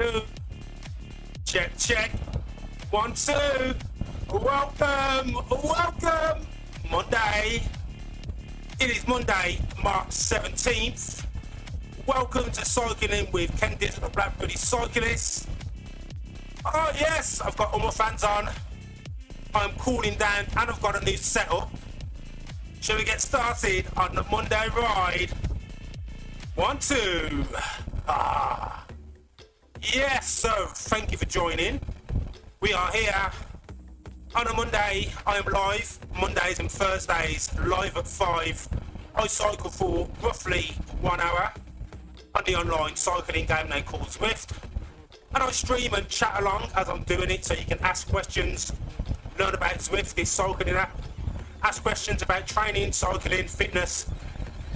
2. Check, check. 1, 2. Welcome, welcome. Monday. It is Monday, March 17th. Welcome to Cycling with Ken Dizzle, the Black Cyclist. Oh yes, I've got all my fans on. I'm cooling down and I've got a new setup. Shall we get started on the Monday ride? 1, 2. Yes, so thank you for joining. We are here on a Monday. I am live Mondays and Thursdays, live at 5. I cycle for roughly 1 hour on the online cycling game they call Zwift. And I stream and chat along as I'm doing it, so you can ask questions, learn about Zwift, this cycling app, ask questions about training, cycling, fitness.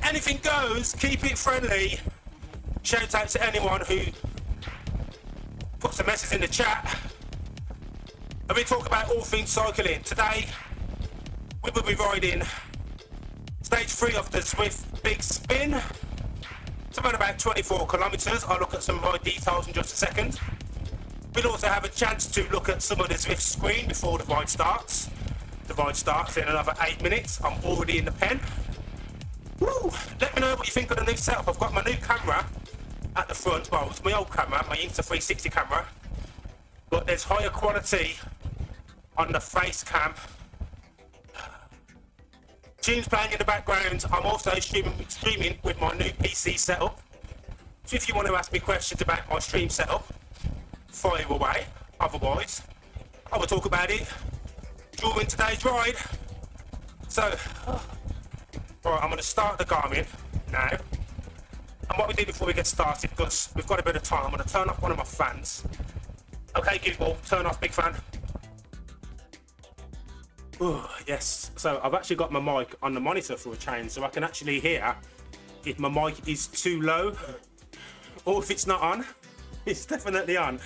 Anything goes, keep it friendly. Shout out to anyone who puts a message in the chat. And we talk about all things cycling. Today, we will be riding stage 3 of the Zwift Big Spin. It's about 24 kilometres. I'll look at some of my details in just a second. We'll also have a chance to look at some of the Zwift screen before the ride starts. The ride starts in another 8 minutes. I'm already in the pen. Woo! Let me know what you think of the new setup. I've got my new camera at the front. Well, it's my old camera, my Insta360 camera. But there's higher quality on the face cam. Tunes playing in the background. I'm also streaming with my new PC setup. So if you want to ask me questions about my stream setup, fire away. Otherwise, I will talk about it during today's ride. So, right, I'm going to start the Garmin now. And what we do before we get started, because we've got a bit of time, I'm going to turn off one of my fans. Okay, Google, turn off big fan. Oh, yes. So I've actually got my mic on the monitor for a change, so I can actually hear if my mic is too low or if it's not on. It's definitely on.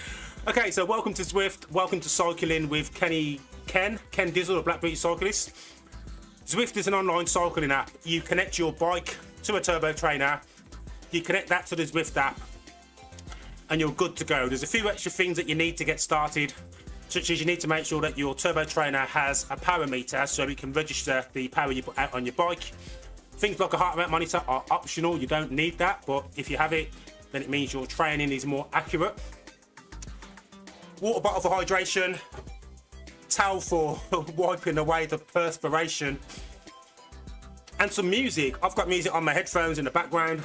Okay, so welcome to Zwift. Welcome to Cycling with Ken Dizzle, the Black Cyclist. Zwift is an online cycling app. You connect your bike to a turbo trainer, you connect that to the Zwift app, and you're good to go. There's a few extra things that you need to get started, such as you need to make sure that your turbo trainer has a power meter so it can register the power you put out on your bike. Things like a heart rate monitor are optional, you don't need that, but if you have it, then it means your training is more accurate. Water bottle for hydration, towel for wiping away the perspiration, and some music. I've got music on my headphones in the background,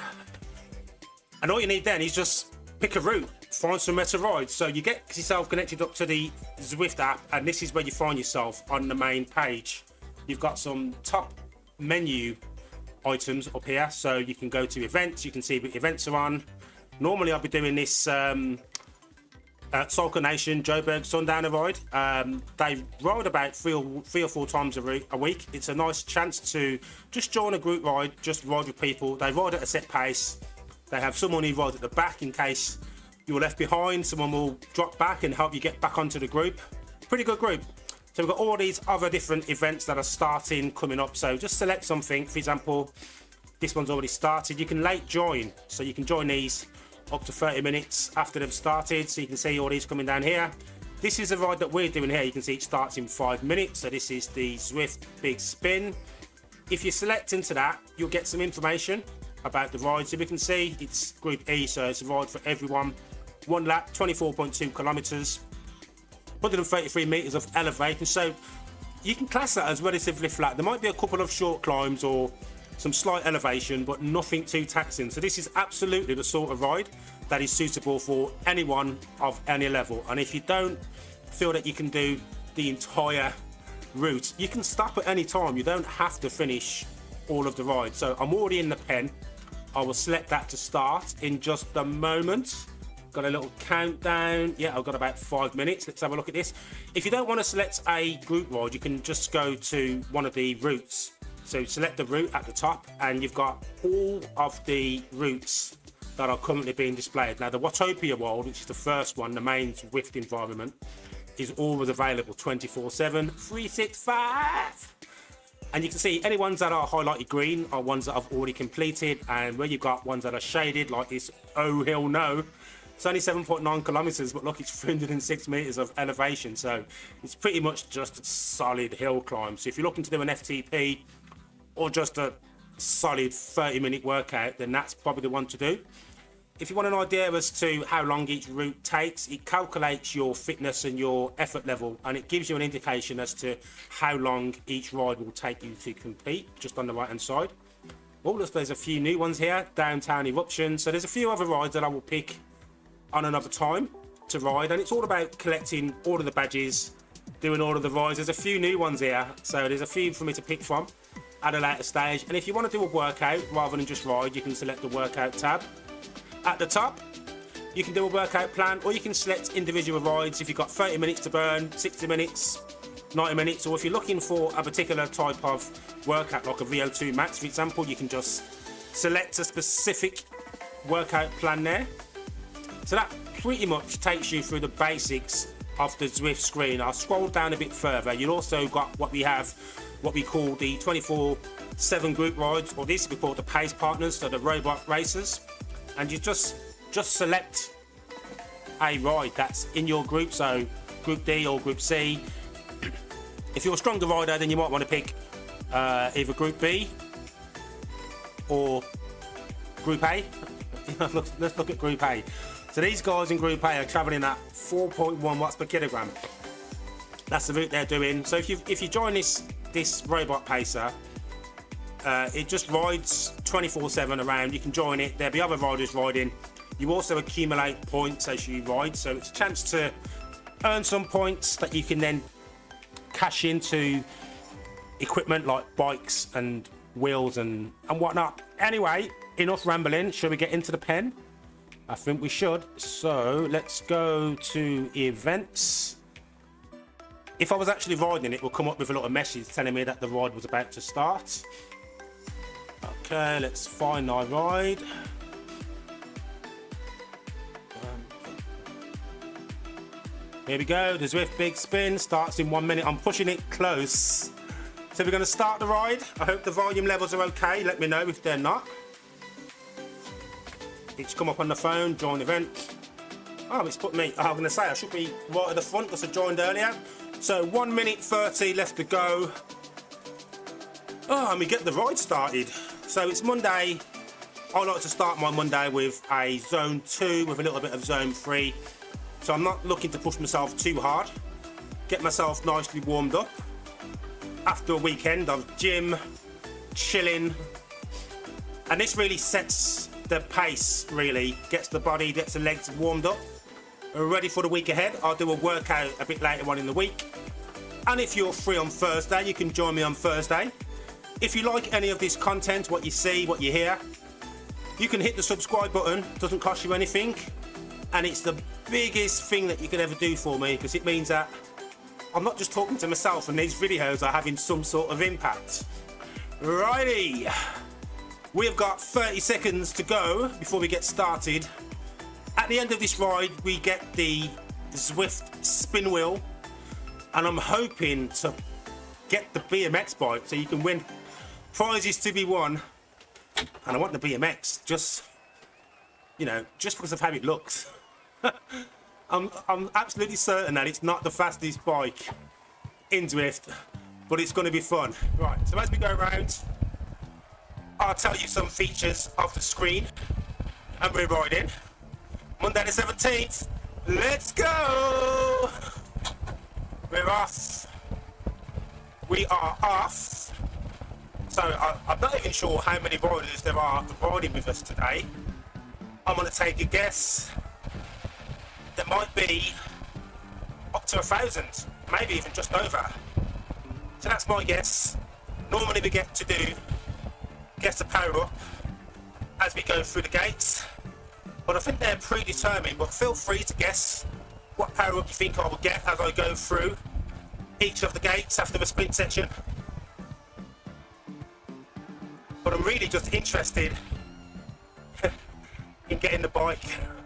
and all you need then is just pick a route, find somewhere to ride. So you get yourself connected up to the Zwift app, and this is where you find yourself on the main page. You've got some top menu items up here, so you can go to events, you can see what events are on. Normally I'll be doing this Cycle Nation Joburg Sundowner ride. They ride about three or four times a week. It's a nice chance to just join a group ride, just ride with people. They ride at a set pace. They have someone who rides at the back in case you're left behind. Someone will drop back and help you get back onto the group. Pretty good group. So we've got all these other different events that are starting, coming up. So just select something. For example, this one's already started. You can late join. So you can join these up to 30 minutes after they've started. So you can see all these coming down here. This is a ride that we're doing here. You can see it starts in 5 minutes. So this is the Zwift Big Spin. If you select into that, you'll get some information about the ride. So we can see it's Group E, so it's a ride for everyone. 1 lap, 24.2 kilometres, 133 metres of elevation. So you can class that as relatively flat. There might be a couple of short climbs or some slight elevation, but nothing too taxing. So this is absolutely the sort of ride that is suitable for anyone of any level. And if you don't feel that you can do the entire route, you can stop at any time. You don't have to finish all of the ride. So I'm already in the pen. I will select that to start in just a moment. Got a little countdown. Yeah, I've got about 5 minutes. Let's have a look at this. If you don't want to select a group ride, you can just go to one of the routes. So select the route at the top, and you've got all of the routes that are currently being displayed. Now, the Watopia world, which is the first one, the main Zwift environment, is always available 24/7, 365. And you can see any ones that are highlighted green are ones that I've already completed, and where you've got ones that are shaded like this Oh Hell No It's only 7.9 kilometers, but look, it's 306 meters of elevation. So it's pretty much just a solid hill climb. So if you're looking to do an FTP or just a solid 30-minute workout, then that's probably the one to do. If you want an idea as to how long each route takes, it calculates your fitness and your effort level, and it gives you an indication as to how long each ride will take you to compete, just on the right hand side. Oh, there's a few new ones here. Downtown Eruption. So there's a few other rides that I will pick on another time to ride, and it's all about collecting all of the badges, doing all of the rides. There's a few new ones here, so there's a few for me to pick from at a later stage. And if you want to do a workout rather than just ride, you can select the workout tab. At the top, you can do a workout plan, or you can select individual rides if you've got 30 minutes to burn, 60 minutes, 90 minutes, or if you're looking for a particular type of workout, like a VO2 max, for example, you can just select a specific workout plan there. So that pretty much takes you through the basics of the Zwift screen. I'll scroll down a bit further. You've also got what we call the 24/7 group rides, or this we call the pace partners, so the robot racers. And you just select a ride that's in your group, so group D or group C. If you're a stronger rider, then you might want to pick either group B or group A. Let's look at group A. So these guys in group A are traveling at 4.1 watts per kilogram. That's the route they're doing. So if you join this robot pacer, it just rides 24/7 around. You can join it. There'll be other riders riding. You also accumulate points as you ride, so it's a chance to earn some points that you can then cash into equipment like bikes and wheels and whatnot. Anyway, enough rambling. Shall we get into the pen? I think we should. So let's go to events. If I was actually riding, it will come up with a little message telling me that the ride was about to start. Okay, let's find our ride. Here we go. The Zwift Big Spin starts in 1 minute. I'm pushing it close. So we're going to start the ride. I hope the volume levels are okay. Let me know if they're not. It's come up on the phone. Join event. Oh, it's put me. I'm going to say I should be right at the front because I joined earlier. So 1 minute 30 left to go. Oh, and we get the ride started. So it's Monday. I like to start my Monday with a zone 2 with a little bit of zone 3. So I'm not looking to push myself too hard. Get myself nicely warmed up. After a weekend of gym, chilling. And this really sets the pace, really. Gets the body, gets the legs warmed up. Ready for the week ahead. I'll do a workout a bit later on in the week. And if you're free on Thursday, you can join me on Thursday. If you like any of this content, what you see, what you hear, you can hit the subscribe button. It doesn't cost you anything. And it's the biggest thing that you could ever do for me, because it means that I'm not just talking to myself and these videos are having some sort of impact. Righty. We've got 30 seconds to go before we get started. At the end of this ride, we get the Zwift spin wheel. And I'm hoping to get the BMX bike so you can win prizes to be won. And I want the BMX just because of how it looks. I'm absolutely certain that it's not the fastest bike in Zwift, but it's going to be fun. Right, so as we go around, I'll tell you some features of the screen, and we're riding. Monday the 17th, let's go! We're off. We are off. So I'm not even sure how many riders there are riding with us today. I'm going to take a guess. There might be up to 1,000, maybe even just over. So that's my guess. Normally we get to power up as we go through the gates, but I think they're predetermined. But feel free to guess what power up you think I will get as I go through each of the gates after the sprint section. But I'm really just interested in getting the bike.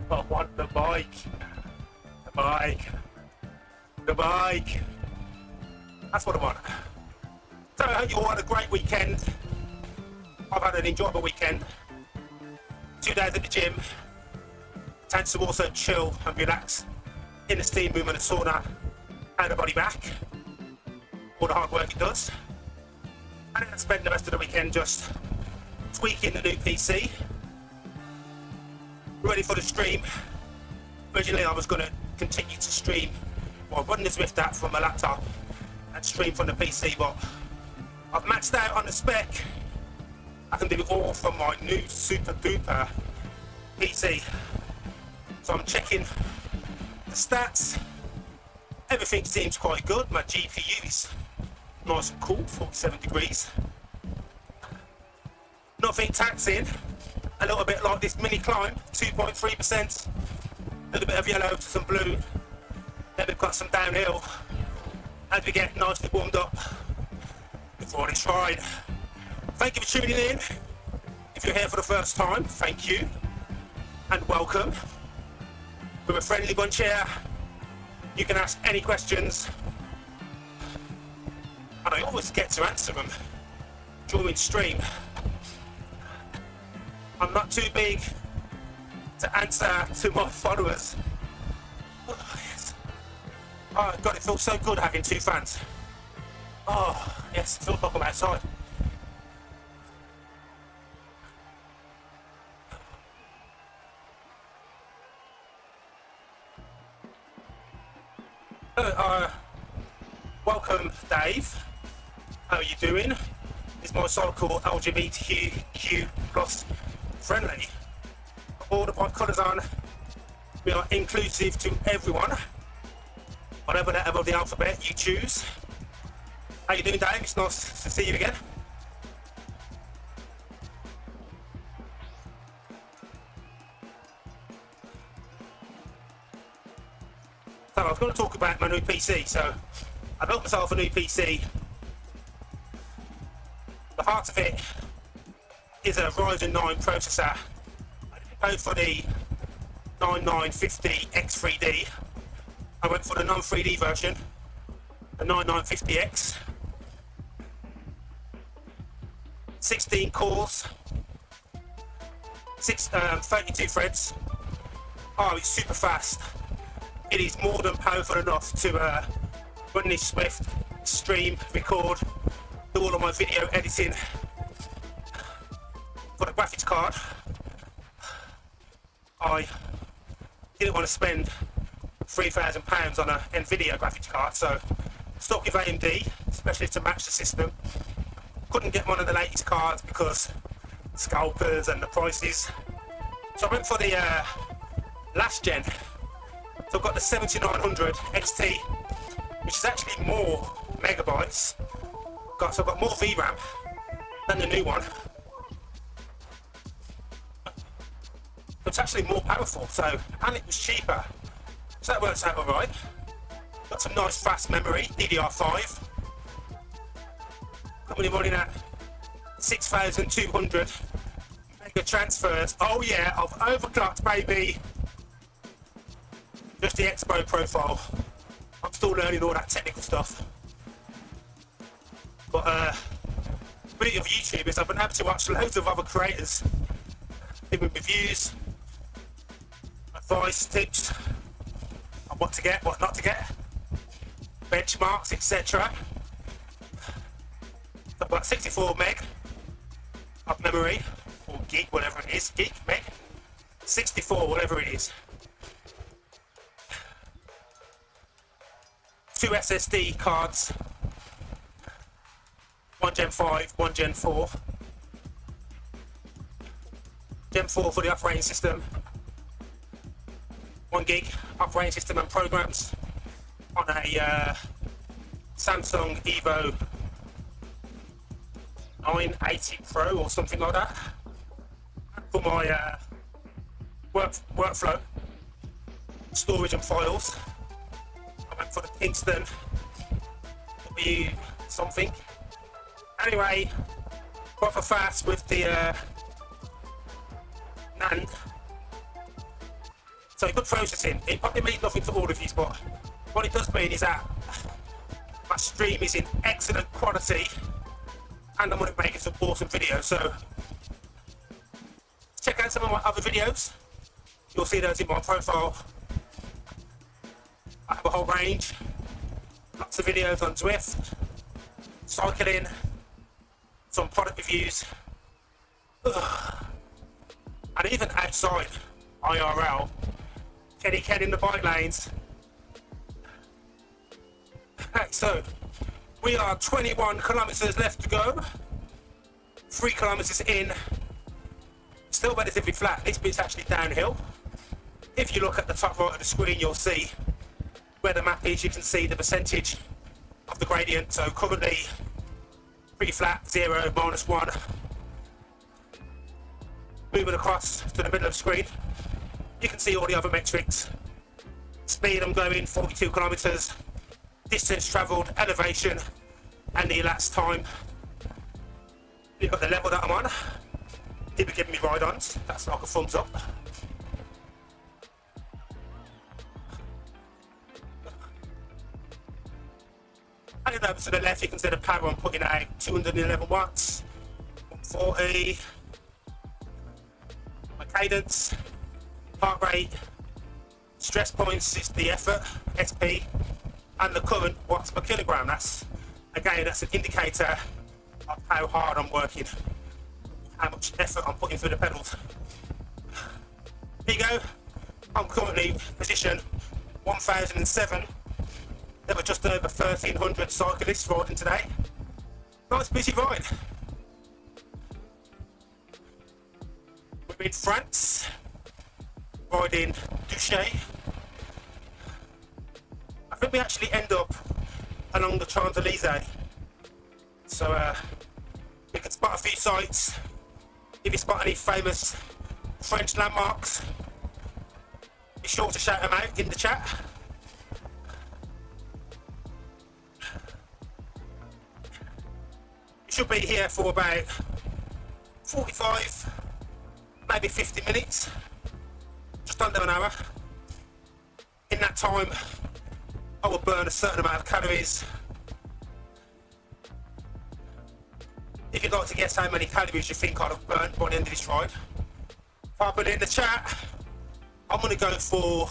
I want the bike. The bike. That's what I want. So I hope you all had a great weekend. I've had an enjoyable weekend. 2 days at the gym. Tends to also chill and relax in the steam room and the sauna, and the body back. All the hard work it does. And then I spend the rest of the weekend just tweaking the new PC, ready for the stream. Originally I was going to continue to stream while running the Zwift app from my laptop and stream from the PC, but I've maxed out on the spec. I can do it all from my new super duper PC. So I'm checking the stats. Everything seems quite good. My GPU is nice and cool, 47 degrees. Nothing taxing. A little bit like this mini climb, 2.3%. A little bit of yellow to some blue. Then we've got some downhill as we get nicely warmed up before this ride. Thank you for tuning in. If you're here for the first time, thank you and welcome. We're a friendly bunch here. You can ask any questions, and I always get to answer them during stream. I'm not too big to answer to my followers. Oh, yes. Oh God, it feels so good having 2 fans. Oh, yes, it feels like I'm outside. Welcome, Dave. How are you doing? Is my cycle LGBTQ plus friendly? All the bright colours on. We are inclusive to everyone, whatever letter of the alphabet you choose. How you doing, Dave? It's nice to see you again. So I was going to talk about my new PC. So I built myself a new PC. The heart of it is a Ryzen 9 processor. I didn't go for the 9950 X3D. I went for the non-3D version, the 9950X. 16 cores, 32 threads. Oh, it's super fast. It is more than powerful enough to run this Zwift, stream, record, do all of my video editing. For the graphics card, I didn't want to spend £3,000 on a Nvidia graphics card, so stuck with AMD, especially to match the system. Couldn't get one of the latest cards because scalpers and the prices. So I went for the last gen. So I've got the 7900 XT, which is actually more megabytes. So I've got more VRAM than the new one. It's actually more powerful, and it was cheaper. So that works out alright. Got some nice fast memory, DDR5. Currently running at 6,200 mega transfers. Oh yeah, I've overclocked, baby. Just the Expo profile. I'm still learning all that technical stuff. But the beauty of YouTube is I've been able to watch loads of other creators giving reviews, advice, tips on what to get, what not to get, benchmarks, etc. So I've got 64 meg of memory, or gig, whatever it is, gig, meg, 64, whatever it is. 2 SSD cards, 1 Gen 5, 1 Gen 4. Gen 4 for the operating system, 1 gig operating system and programs on a Samsung Evo 980 Pro or something like that. For my workflow, storage and files, I went for the Kingston W something. Anyway, proper fast with the NAND. So good processing. It probably means nothing to all of you, but what it does mean is that my stream is in excellent quality and I'm going to make some awesome videos. So check out some of my other videos. You'll see those in my profile. I have a whole range, lots of videos on Zwift, cycling, some product reviews, and even outside IRL, Ken in the bike lanes. Okay, so we are 21 kilometers left to go, 3 kilometers in, still relatively flat. This bit's actually downhill. If you look at the top right of the screen, you'll see where the map is. You can see the percentage of the gradient. So currently pretty flat, 0, -1. Moving across to the middle of the screen, you can see all the other metrics. Speed I'm going, 42 kilometers. Distance travelled, elevation, and the elapsed time. You've got the level that I'm on. People giving me ride-ons. That's like a thumbs up. And then over to the left, you can see the power I'm putting out, 211 watts, 140. My cadence, heart rate, stress points is the effort, SP, and the current watts per kilogram. That's an indicator of how hard I'm working, how much effort I'm putting through the pedals. Here you go. I'm currently position 1007. There were just over 1,300 cyclists riding today. Nice busy ride. We're in France, riding Douche. I think we actually end up along the Champs-Elysees. So we can spot a few sites. If you spot any famous French landmarks, be sure to shout them out in the chat. You should be here for about 45, maybe 50 minutes, just under an hour. In that time, I will burn a certain amount of calories. If you'd like to guess how many calories you think I'd have burnt by the end of this ride, I'll put it in the chat. I'm going to go for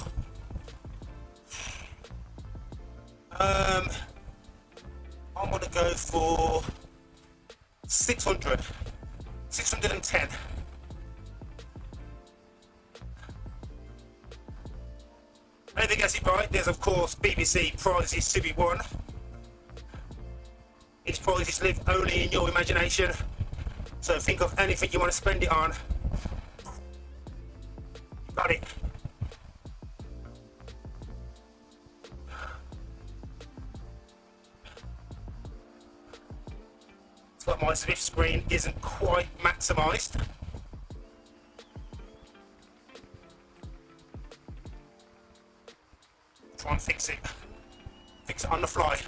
I'm going to go for 610. Anything gets it right, there's of course BBC prizes to be won. These prizes live only in your imagination, so think of anything you want to spend it on. Got it. It's like my Zwift screen isn't quite maximised. Try and fix it on the fly.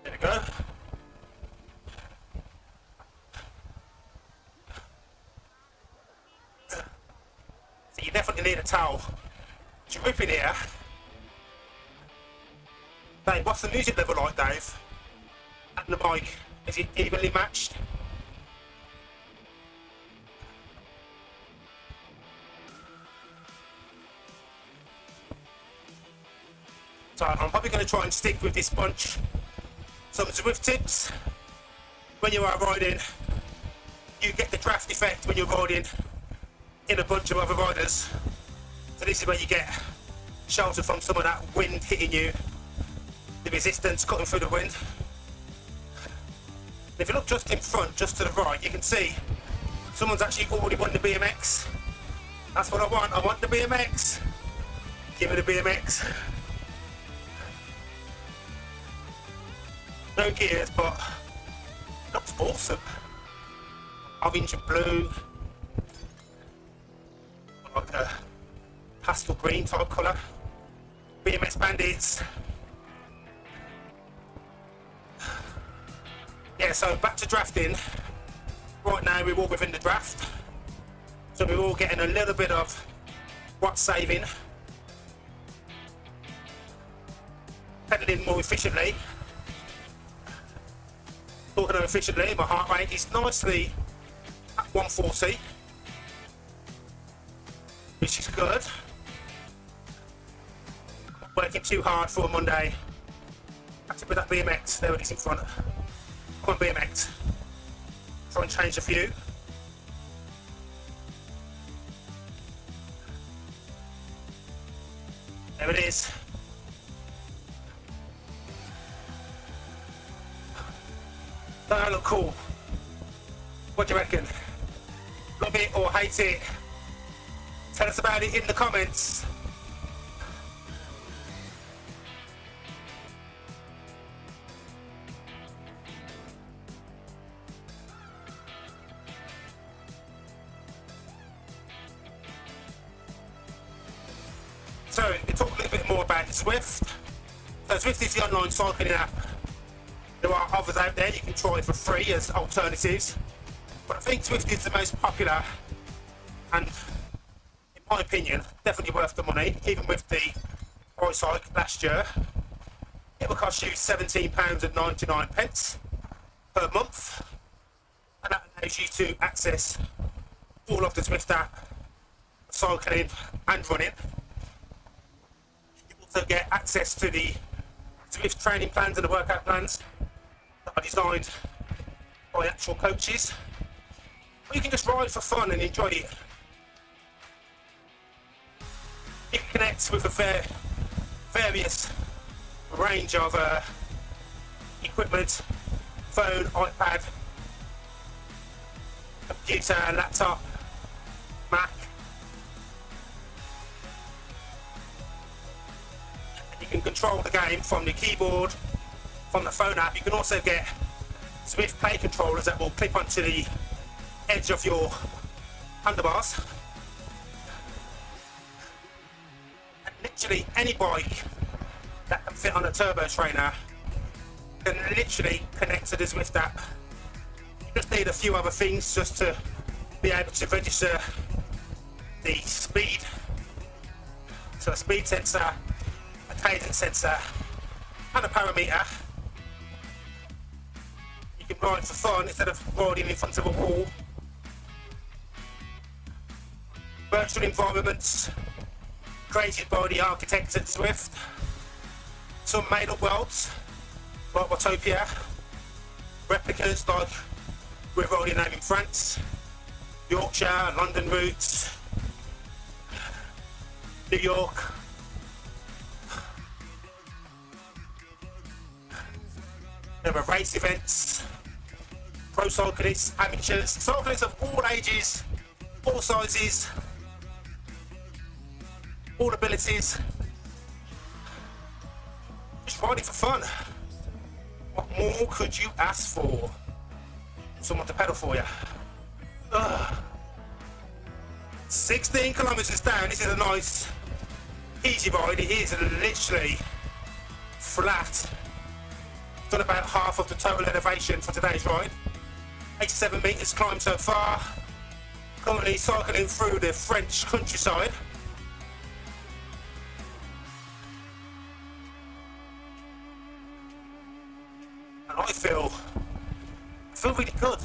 There we go. So you definitely need a towel. To rip in here. Dave, what's the music level like, Dave? And the bike, is it evenly matched? So I'm probably going to try and stick with this bunch. Some Zwift tips. When you are riding, you get the draft effect when you're riding in a bunch of other riders. So this is where you get shelter from some of that wind hitting you, the resistance cutting through the wind. And if you look just in front, just to the right, you can see someone's actually already won the BMX. That's what I want. I want the BMX. Give me the BMX. No gears, but it looks awesome. Orange and blue, like a pastel green type colour. BMX bandits. Yeah, so back to drafting. Right now we're all within the draft, so we're all getting a little bit of watt saving, pedaling more efficiently. Talking of efficiently, my heart rate is nicely 140, which is good. Not working too hard for a Monday. Catch up with that BMX, there it is in front. Come on BMX. Try and change the view. There it is. Don't I look cool? What do you reckon? Love it or hate it? Tell us about it in the comments. So, we talk a little bit more about Zwift. So Zwift is the online cycling app. There are others out there you can try for free as alternatives. But I think Zwift is the most popular and, in my opinion, definitely worth the money. Even with the price hike last year, it will cost you £17.99 per month. And that allows you to access all of the Zwift app, cycling and running. Also get access to the Zwift training plans and the workout plans that are designed by actual coaches. Or you can just ride for fun and enjoy it. You can connect with a various range of equipment, phone, iPad, computer, laptop, Mac. You can control the game from the keyboard, from the phone app. You can also get Zwift Play controllers that will clip onto the edge of your handlebars. And literally any bike that can fit on a turbo trainer can literally connect to the Zwift app. You just need a few other things just to be able to register the speed. So a speed sensor, a cadence sensor, and a parameter. You can ride for fun instead of riding in front of a wall. Virtual environments created by the architects at Zwift. Some made up worlds like Watopia. Replicas like we're riding home in France, Yorkshire, London routes, New York. There are race events, pro cyclists, amateurs, cyclists of all ages, all sizes, all abilities. Just riding for fun. What more could you ask for? Someone to pedal for you. 16 kilometers down. This is a nice, easy ride. It is literally flat. Done about half of the total elevation for today's ride. 87 meters climbed so far. Currently cycling through the French countryside. And I feel really good. Do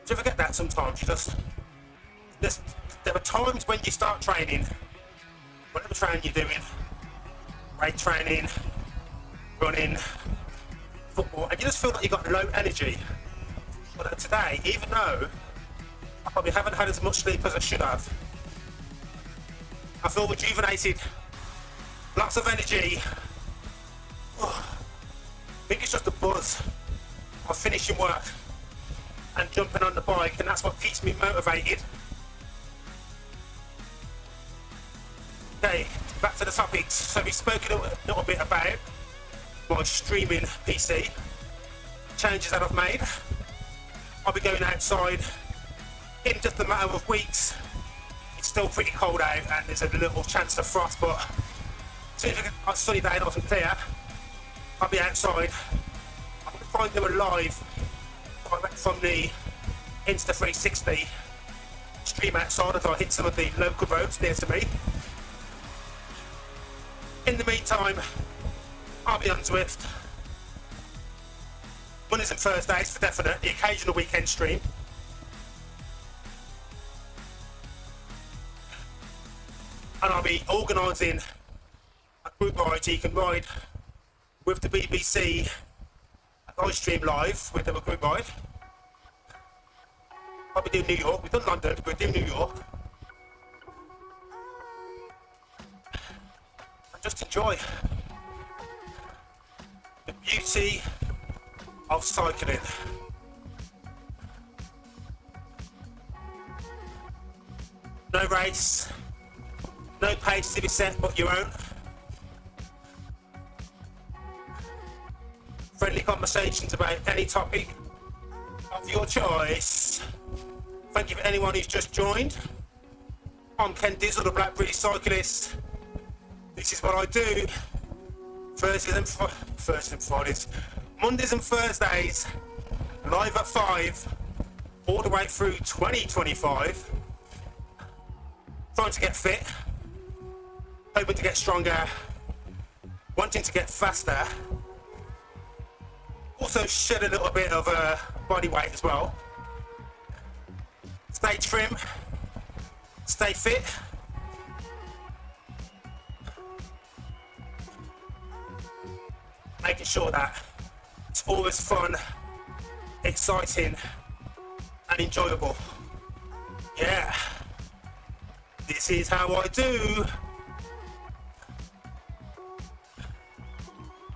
you ever get that sometimes? There are times when you start training, whatever training you're doing, weight training, running, football, and you just feel like you've got low energy. But today, even though I probably haven't had as much sleep as I should have, I feel rejuvenated, lots of energy. I think it's just a buzz of finishing work and jumping on the bike, and that's what keeps me motivated. Okay, back to the topics. So we've spoken a little bit about my streaming PC, changes that I've made. I'll be going outside in just a matter of weeks. It's still pretty cold out and there's a little chance of frost, but as soon as it's a sunny day nice and clear, I'll be outside. I'm going to try and do a live direct from the Insta360 stream outside as I hit some of the local roads near to me. In the meantime, I'll be on Zwift. Mondays and Thursdays for definite, the occasional weekend stream. and I'll be organising a group ride so you can ride with the BBC live stream live with a group ride. I'll be doing New York. We've done London, but we're doing New York. And just enjoy the beauty of cycling. No race, no pace to be set but your own. Friendly conversations about any topic of your choice. Thank you for anyone who's just joined. I'm Ken Dizzle, the Black British Cyclist. This is what I do. Thursdays and Fridays. Mondays and Thursdays, live at 5, all the way through 2025. Trying to get fit, hoping to get stronger, wanting to get faster. Also shed a little bit of body weight as well. Stay trim, stay fit. Making sure that it's always fun, exciting and enjoyable. Yeah, this is how I do.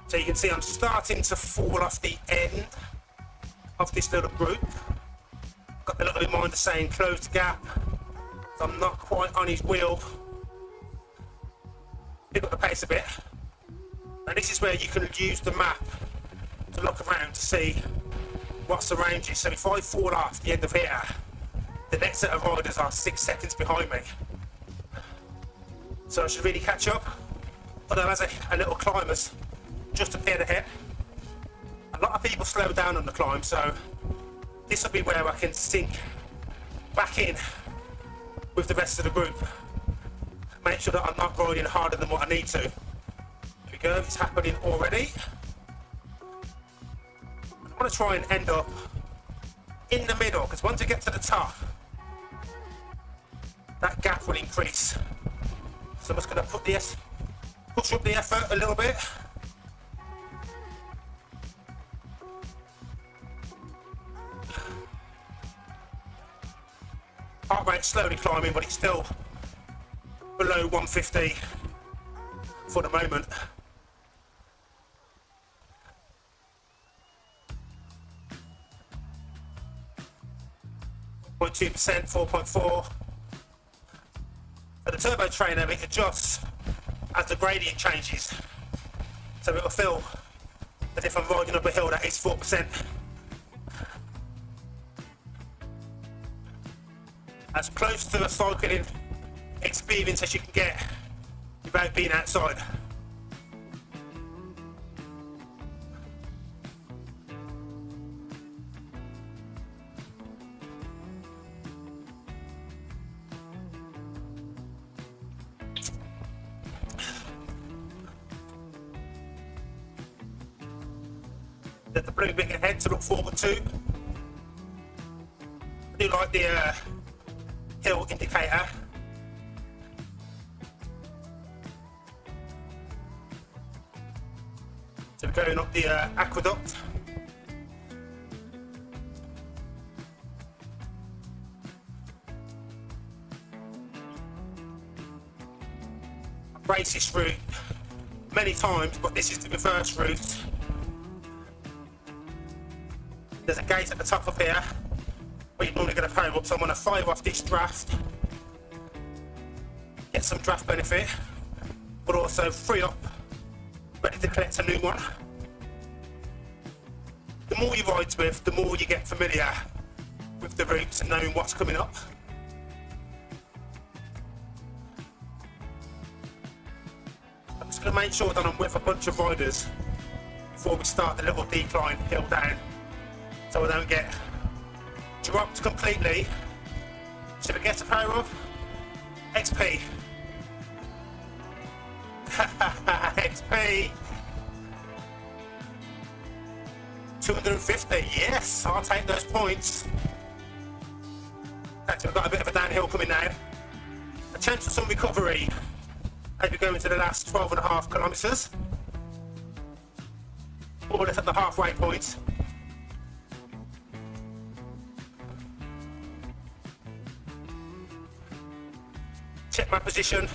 So you can see I'm starting to fall off the end of this little group. Got the little reminder saying close the gap. So I'm not quite on his wheel. Pick up the pace a bit. And this is where you can use the map to look around to see what's around you. So if I fall off the end of here, the next set of riders are 6 seconds behind me. So I should really catch up. Although as a little climber's just appeared ahead. A lot of people slow down on the climb, so this will be where I can sink back in with the rest of the group. Make sure that I'm not riding harder than what I need to. Here we go, it's happening already. I want to try and end up in the middle, because once you get to the top, that gap will increase. So I'm just going to push up the effort a little bit. Heart rate slowly climbing, but it's still below 150 for the moment. 0.2%, 4.4. But the turbo trainer, it adjusts as the gradient changes. So it will feel as if I'm riding up a hill that is 4%. As close to the cycling experience as you can get without being outside. There's the blue bit ahead to look forward to. I do like the hill indicator. So we're going up the aqueduct. I've raced this route many times, but this is the reverse route. There's a gate at the top of here where you're normally going to power up, so I'm going to fire off this draft, get some draft benefit, but also free up, ready to collect a new one. The more you ride Zwift, the more you get familiar with the routes and knowing what's coming up. I'm just going to make sure that I'm with a bunch of riders before we start the little decline hill down, so I don't get dropped completely. Should we get a power up? XP. XP. 250, yes, I'll take those points. Actually, I've got a bit of a downhill coming now. A chance for some recovery as we go into the last 12.5 kilometres. More or less at the halfway point. Check my position.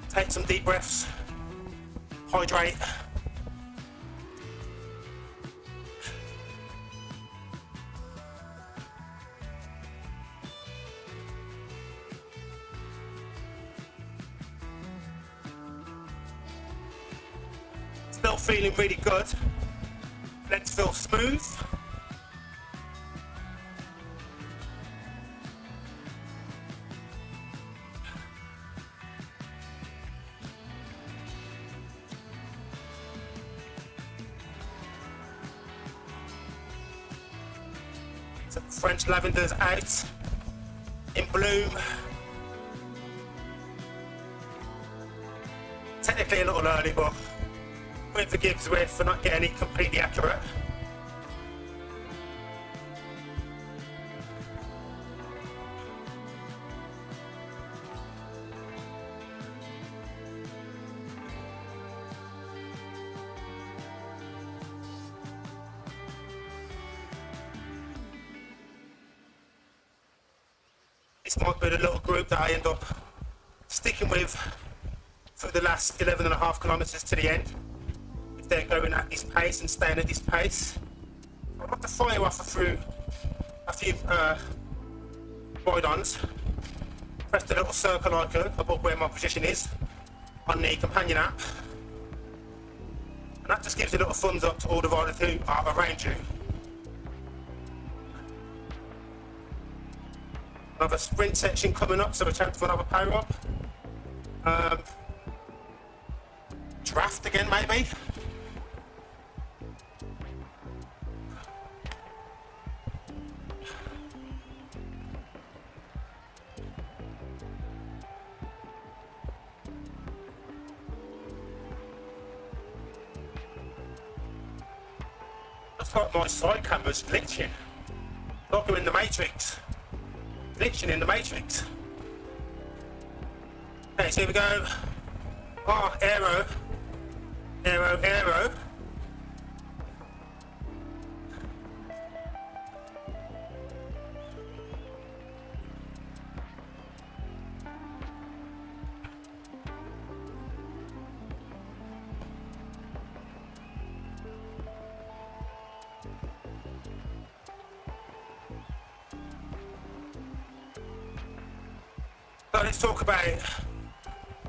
Take some deep breaths. Hydrate. Still feeling really good. Legs feel smooth. Some French lavenders out in bloom. Technically a little early, but we forgive Zwift for not getting it completely accurate. This might be the little group that I end up sticking with for the last 11.5 kilometres to the end. If they're going at this pace and staying at this pace. I'd like to fire off through a few ride-ons. Press the little circle icon above where my position is on the companion app. And that just gives a little thumbs up to all the riders who are around you. Another sprint section coming up, so a chance for another power up. Draft again, maybe. Looks like my side camera's glitching. Like I'm in the Matrix. Glitching in the Matrix. Okay, so here we go. Oh, aero. Aero, aero. So let's talk about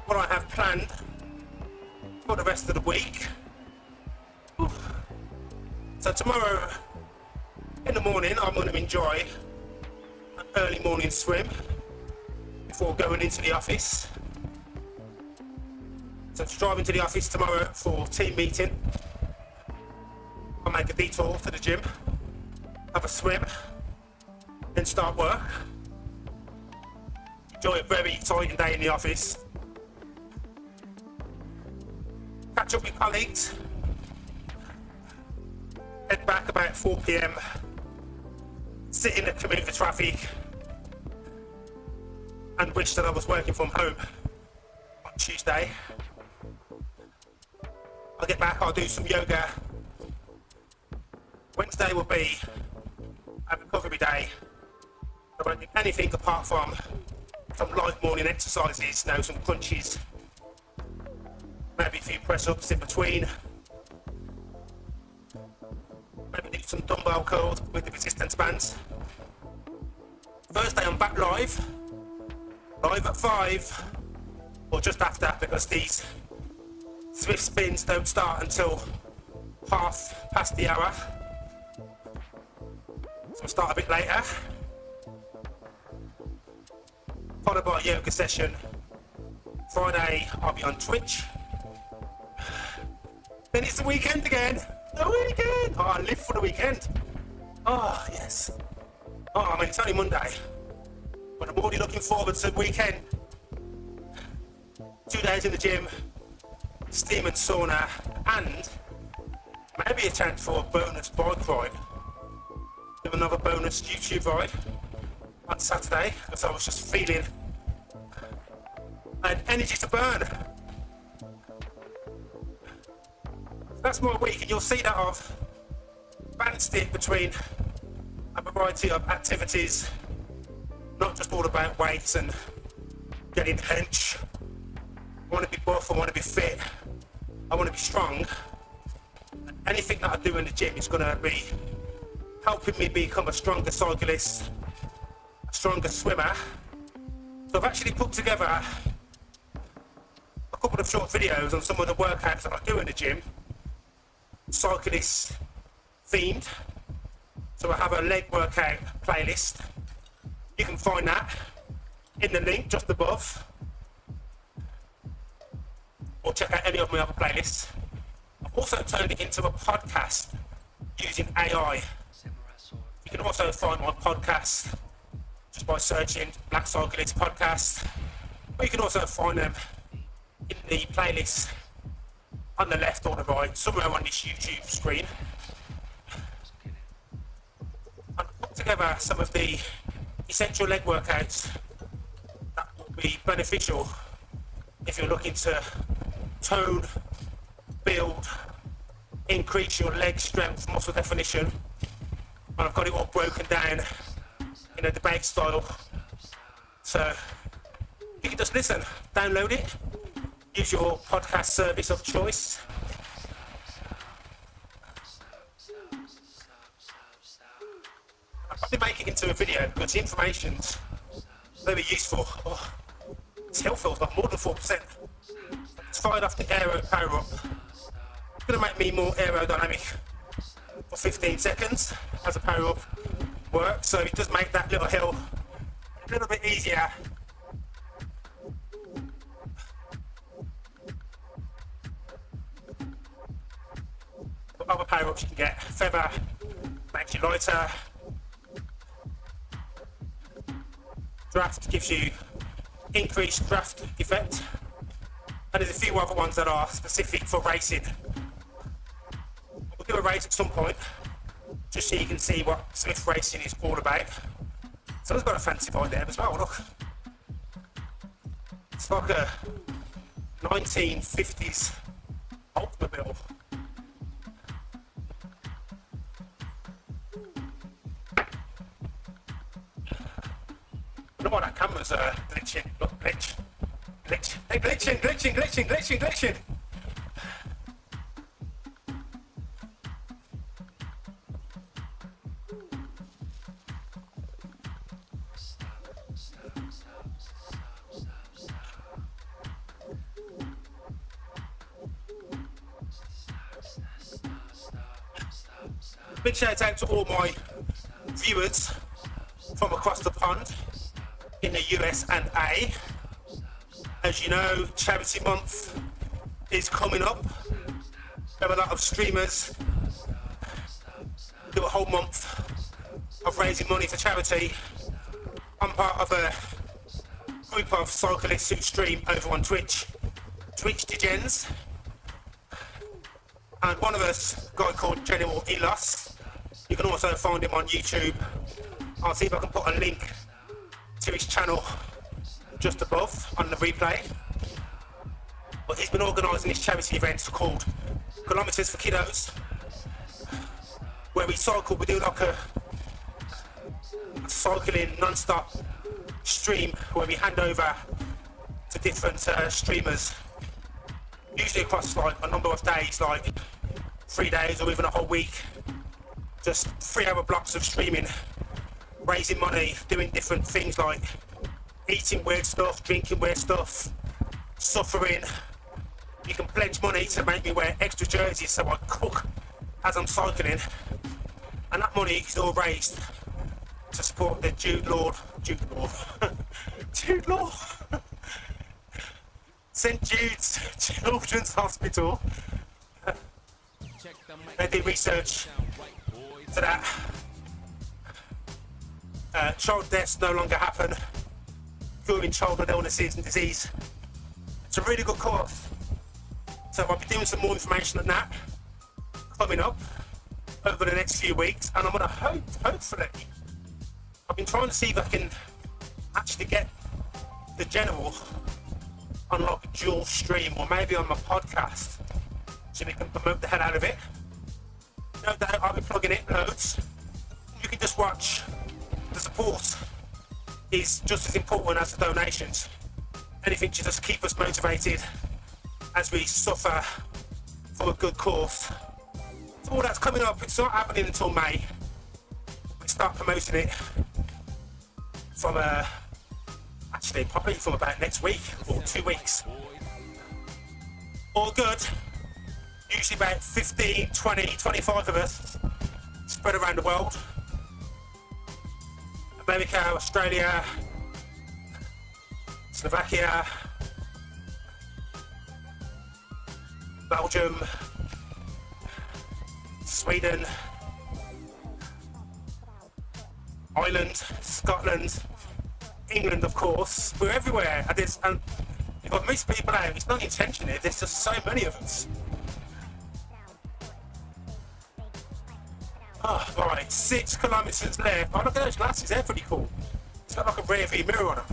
what I have planned for the rest of the week. So tomorrow in the morning I'm going to enjoy an early morning swim before going into the office. So to drive into the office tomorrow for team meeting. I'll make a detour to the gym, have a swim, then start work. Enjoy a very exciting day in the office. Catch up with colleagues. Head back about 4 PM. Sit in the commuter traffic and wish that I was working from home on Tuesday. I'll get back, I'll do some yoga. Wednesday will be a recovery day. I won't do anything apart from some light morning exercises, now some crunches, maybe a few press-ups in between, maybe do some dumbbell curls with the resistance bands. Thursday I'm back live at 5 or just after, because these Zwift spins don't start until half past the hour, so I'll start a bit later. Followed by a yoga session. Friday I'll be on Twitch. Then it's the weekend again. The weekend! Oh, I live for the weekend. Oh, yes. Oh, I mean, it's only Monday, but I'm already looking forward to the weekend. 2 days in the gym, steam and sauna, and maybe a chance for a bonus bike ride. Do another bonus YouTube ride on Saturday, because I was just feeling and energy to burn. That's my week, and you'll see that I've balanced it between a variety of activities, not just all about weights and getting hench. I want to be buff, I want to be fit, I want to be strong. Anything that I do in the gym is going to be helping me become a stronger cyclist, a stronger swimmer. So I've actually put together a couple of short videos on some of the workouts that I do in the gym, cyclist themed. So I have a leg workout playlist. You can find that in the link just above, or check out any of my other playlists. I've also turned it into a podcast using AI. You can also find my podcast just by searching Black Cyclist podcast, or you can also find them in the playlist on the left or the right, somewhere on this YouTube screen. I've put together some of the essential leg workouts that will be beneficial if you're looking to tone, build, increase your leg strength, muscle definition. And I've got it all broken down in a debate style. So you can just listen, download it, use your podcast service of choice. I'll probably make it into a video because the information's very useful. Oh, it's helpful, it's like more than 4%. It's fired off the aero power up. It's going to make me more aerodynamic for 15 seconds as a power up works, so it does make that little hill a little bit easier. But other power ups you can get, feather makes you lighter, draft gives you increased draft effect, and there's a few other ones that are specific for racing. We'll do a race at some point, just so you can see what Zwift racing is all about. So it's got a fancy bike there as well, look. It's like a 1950s automobile. I don't know why that camera's glitching. Look, glitch. Glitch. Hey, glitching. Big shout out to all my viewers from across the pond in the US and A. As you know, Charity Month is coming up. We have a lot of streamers do a whole month of raising money for charity. I'm part of a group of cyclists who stream over on Twitch Degens. And one of us, a guy called General Elos, you can also find him on YouTube. I'll see if I can put a link to his channel just above on the replay. But he's been organising this charity event called Kilometres for Kiddos, where we cycle, we do like a cycling non-stop stream where we hand over to different streamers, usually across like a number of days, like 3 days or even a whole week. Just 3-hour blocks of streaming, raising money, doing different things like eating weird stuff, drinking weird stuff, suffering. You can pledge money to make me wear extra jerseys so I cook as I'm cycling, and that money is all raised to support the Jude Law St Jude's Children's Hospital. They did research to that. Child deaths no longer happen, curing childhood illnesses and disease. It's a really good cause. So I'll be doing some more information on that coming up over the next few weeks, and I'm going to hopefully, I've been trying to see if I can actually get the general on like a dual stream or maybe on my podcast, so we can promote the hell out of it. No doubt I'll be plugging it loads. You can just watch. The support is just as important as the donations. Anything to just keep us motivated as we suffer for a good cause. So all that's coming up, it's not happening until May. We start promoting it from actually probably from about next week or 2 weeks. All good. Usually about 15, 20, 25 of us spread around the world. America, Australia, Slovakia, Belgium, Sweden, Ireland, Scotland, England, of course. We're everywhere. And if I miss people out, it's not intentional. There's just so many of us. Oh, right, 6 kilometres left. Oh, look at those glasses, they're pretty cool. It's got like a rear view mirror on them.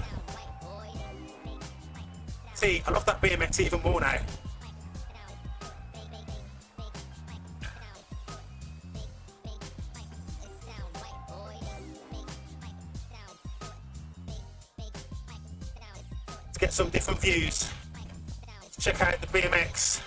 See, I love that BMX even more now. To get some different views, check out the BMX.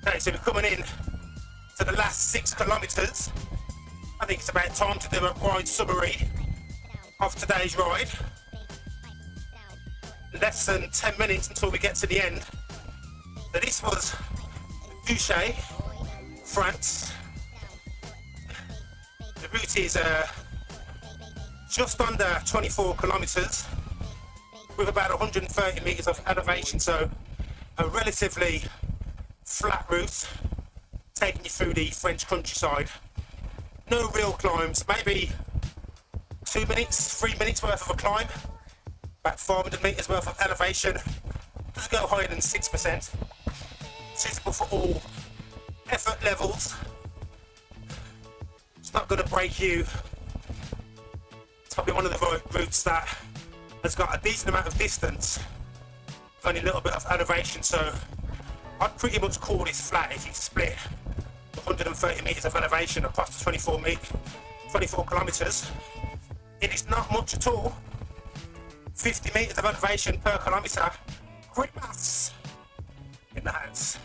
Okay, so we're coming in to the last 6 kilometres. I think it's about time to do a ride summary of today's ride. Less than 10 minutes until we get to the end. So this was Douchet, France. The route is just under 24 kilometres with about 130 metres of elevation, so a relatively flat route taking you through the French countryside. No real climbs, maybe 2 minutes, 3 minutes worth of a climb, about 400 metres worth of elevation. Doesn't go higher than 6%. Suitable for all effort levels. It's not going to break you. It's probably one of the routes that has got a decent amount of distance, only a little bit of elevation, so I'd pretty much call this flat if you split 130 metres of elevation across the 24 kilometres. It is not much at all. 50 metres of elevation per kilometre. Quick maths in the house.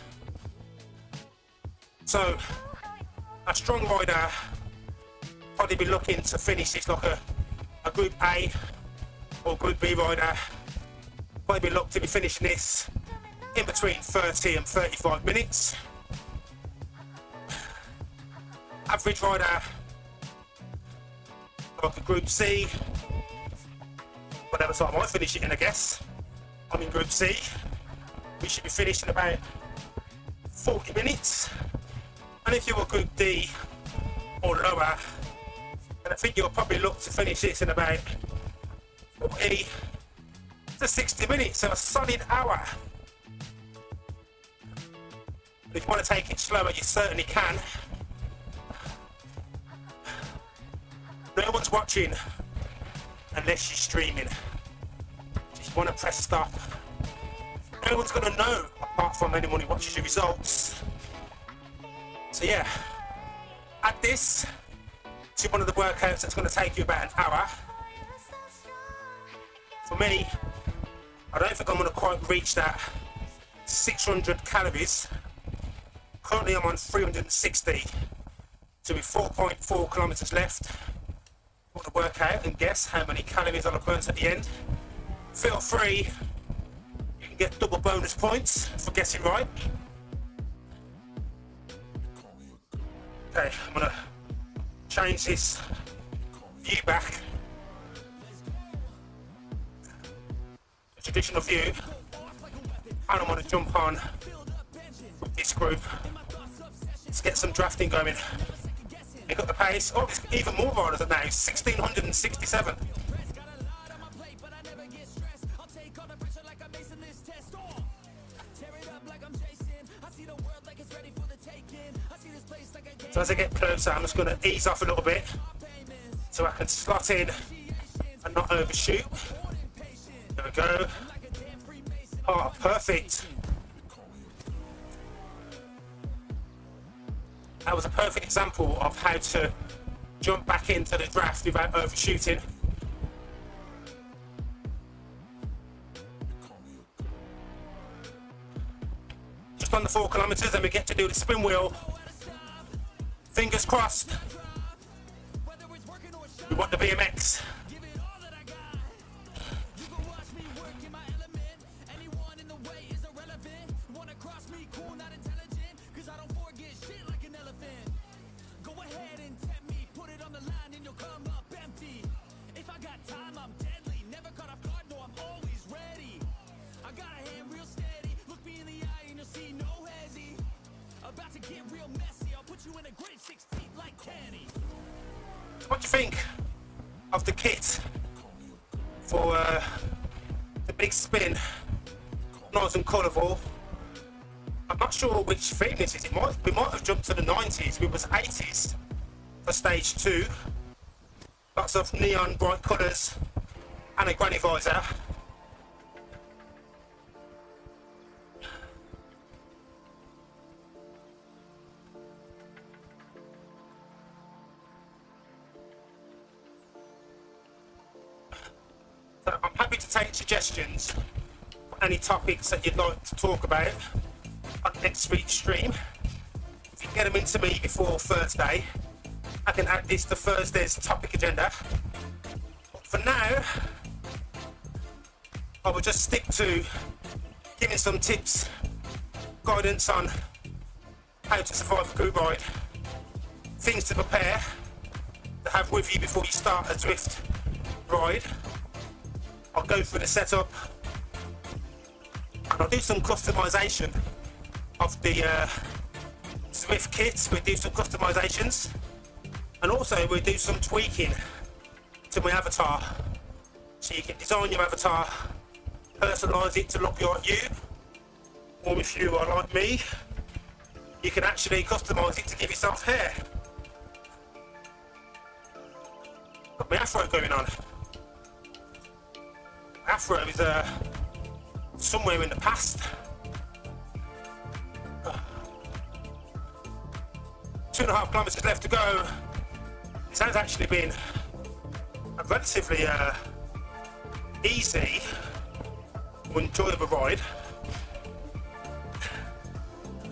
So a strong rider probably be looking to finish this like a Group A or Group B rider. Probably look to be finishing this in between 30 and 35 minutes. Average rider like a Group C, whatever time I finish it in, I guess. I'm in Group C. We should be finished in about 40 minutes. And if you're a Group D or lower, then I think you'll probably look to finish this in about 40 to 60 minutes, so a solid hour. But if you want to take it slower, you certainly can. No one's watching unless you're streaming. Just want to press stop. No one's going to know apart from anyone who watches your results. So yeah, add this to one of the workouts that's going to take you about an hour. For me, I don't think I'm going to quite reach that 600 calories. Currently I'm on 360, so with 4.4 kilometres left. I want to work out and guess how many calories I'll have burnt at the end. Feel free, you can get double bonus points for guessing right. Okay, I'm going to change this view back. The traditional view. And I'm going to jump on with this group. Let's get some drafting going. Pick up the pace. Oh, there's even more riders than now. 1,667. So as I get closer, I'm just going to ease off a little bit so I can slot in and not overshoot. There we go. Oh, perfect. That was a perfect example of how to jump back into the draft without overshooting. Just under 4 kilometers, and we get to do the spin wheel. Fingers crossed. We want the BMX. What do you think of the kit for the Big Spin? Nice and colourful. I'm not sure which theme this is. We might have jumped to the 90s. It was 80s for stage 2. Lots of neon bright colours and a granny visor. I'm happy to take suggestions for any topics that you'd like to talk about on next week's stream. If you get them into me before Thursday, I can add this to Thursday's topic agenda. But for now, I will just stick to giving some tips, guidance on how to survive a group ride, things to prepare to have with you before you start a Zwift ride. I'll go through the setup and I'll do some customization of the Zwift kits. We'll do some customizations and also we'll do some tweaking to my avatar. So you can design your avatar, personalise it to look like you, or if you are like me, you can actually customise it to give yourself hair. Got my afro going on. Afro is somewhere in the past. 2.5 kilometers left to go. This has actually been a relatively easy or enjoyable ride.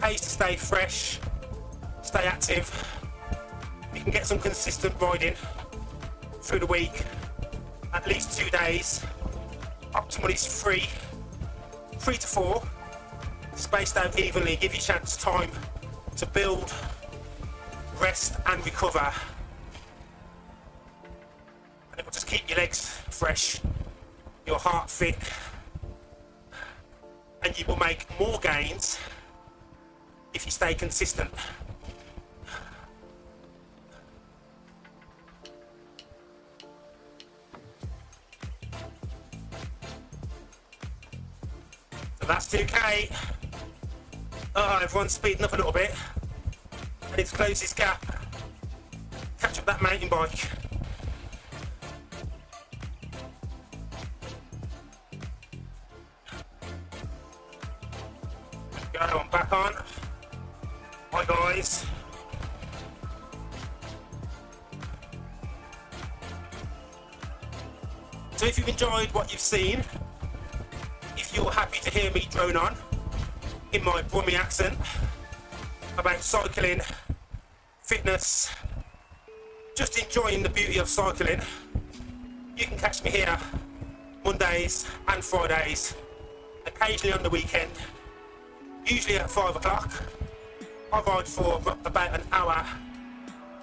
Pays to stay fresh, stay active. You can get some consistent riding through the week, at least 2 days. Optimal is 3 to 4, spaced out evenly, give you a chance time to build, rest and recover. And it will just keep your legs fresh, your heart fit, and you will make more gains if you stay consistent. So that's 2k. Oh, everyone's speeding up a little bit. I need to close this gap. Catch up that mountain bike. Go, I'm back on. Hi guys. So if you've enjoyed what you've seen, if you're happy to hear me drone on in my Brummy accent about cycling, fitness, just enjoying the beauty of cycling, you can catch me here Mondays and Fridays, occasionally on the weekend, usually at 5 o'clock. I ride for about an hour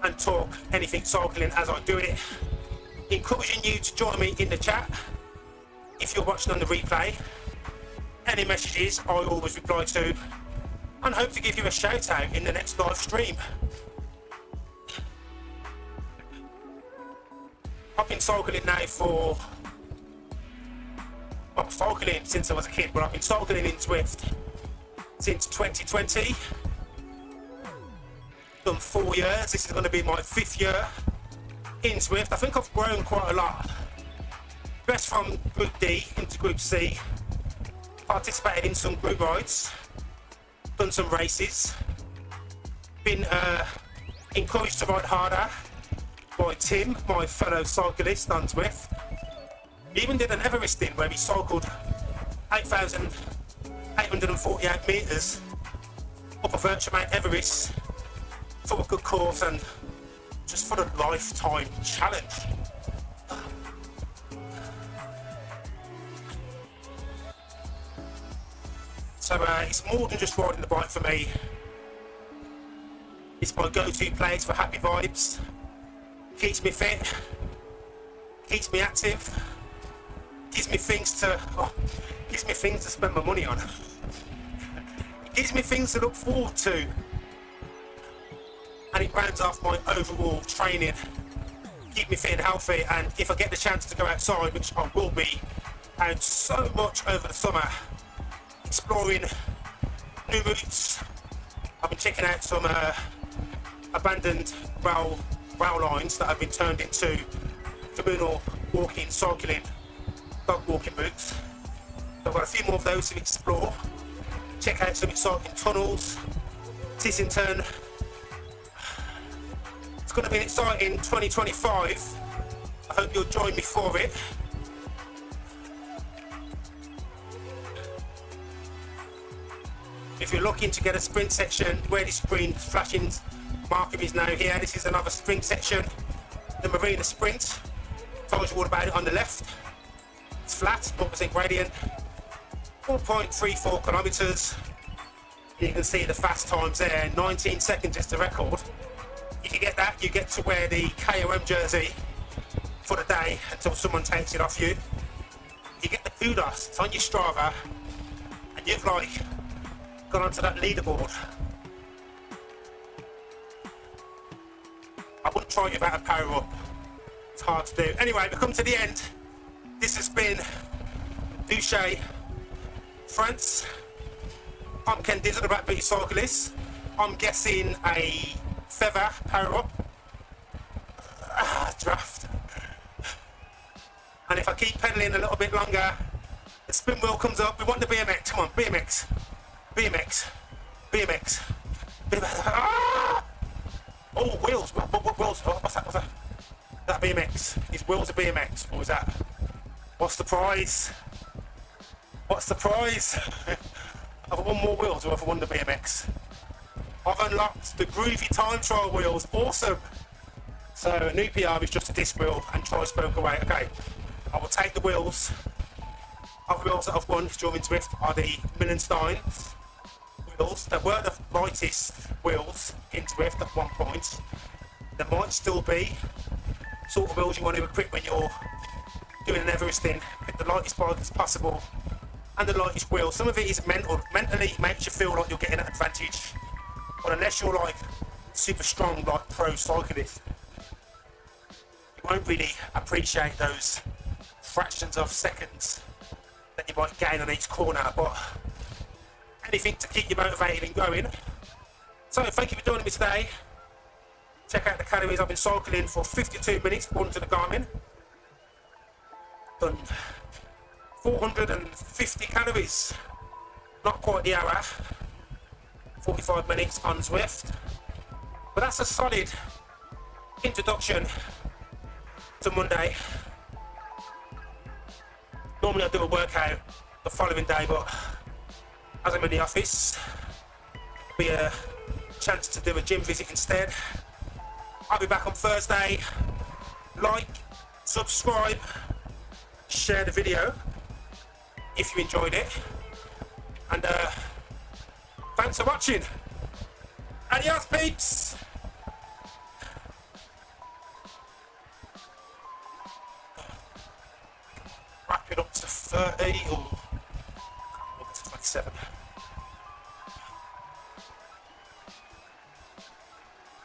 and talk anything cycling as I do it, encouraging you to join me in the chat if you're watching on the replay. Any messages I always reply to and hope to give you a shout out in the next live stream. I've been cycling now for, well, cycling since I was a kid, but I've been cycling in Zwift since 2020. done 4 years. This is going to be my 5th year in Zwift. I think I've grown quite a lot. Progressed from Group D into Group C. Participated in some group rides. Done some races. Been encouraged to ride harder by Tim, my fellow cyclist on Zwift. He even did an Everesting where he cycled 8,848 metres up a virtual Mount Everest for a good cause and just for a lifetime challenge. So it's more than just riding the bike for me. It's my go-to place for happy vibes. Keeps me fit, keeps me active, gives me things to spend my money on. It gives me things to look forward to. And it rounds off my overall training, keep me fit and healthy. And if I get the chance to go outside, which I will be out so much over the summer, exploring new routes. I've been checking out some abandoned rail lines that have been turned into communal walking, cycling, dog walking routes. So I've got a few more of those to explore. Check out some exciting tunnels. Tissington. It's going to be an exciting 2025. I hope you'll join me for it. If you're looking to get a sprint section, where this green flashing marker is now here, this is another sprint section. The Marina Sprint. Told you all about it on the left. It's flat, 0% gradient. 4.34 kilometres. You can see the fast times there, 19 seconds is the record. If you get that, you get to wear the KOM jersey for the day until someone takes it off you. You get the kudos, it's on your Strava, and you've like gone onto that leaderboard. I wouldn't try it without a power up. It's hard to do. Anyway, we come to the end. This has been Douche, France. I'm Ken Dizzle, the Rat Beat Cyclist. I'm guessing a feather power up. Draft. And if I keep pedalling a little bit longer, the spin wheel comes up. We want the BMX. Come on, BMX. BMX. BMX. BMX. Ah! Oh, wheels. What wheels? Oh, what's that? What's that? That BMX. These wheels are BMX. What was that? What's the prize? What's the prize? Have I won more wheels or have I won the BMX? I've unlocked the groovy time trial wheels. Awesome. So a new PR is just a disc wheel and tri-spoke away. Okay, I will take the wheels. Other wheels that I've won during Zwift are the Millenstein wheels. They were the lightest wheels in Zwift at one point. There might still be sort of wheels you want to equip when you're doing an Everesting. Pick the lightest bike as possible and the lightest wheel. Some of it is mental. Mentally it makes you feel like you're getting an advantage. But unless you're like super strong, like pro cyclist, you won't really appreciate those fractions of seconds that you might gain on each corner. But anything to keep you motivated and going. So thank you for joining me today. Check out the calories. I've been cycling for 52 minutes according to the Garmin. Done 450 calories. Not quite the hour. 45 minutes on Zwift. But that's a solid introduction to Monday. Normally I do a workout the following day, but as I'm in the office, it'll be a chance to do a gym visit instead. I'll be back on Thursday. Like, subscribe, share the video if you enjoyed it, and thanks for watching. Adios, peeps. Wrap it up to 30. Ooh.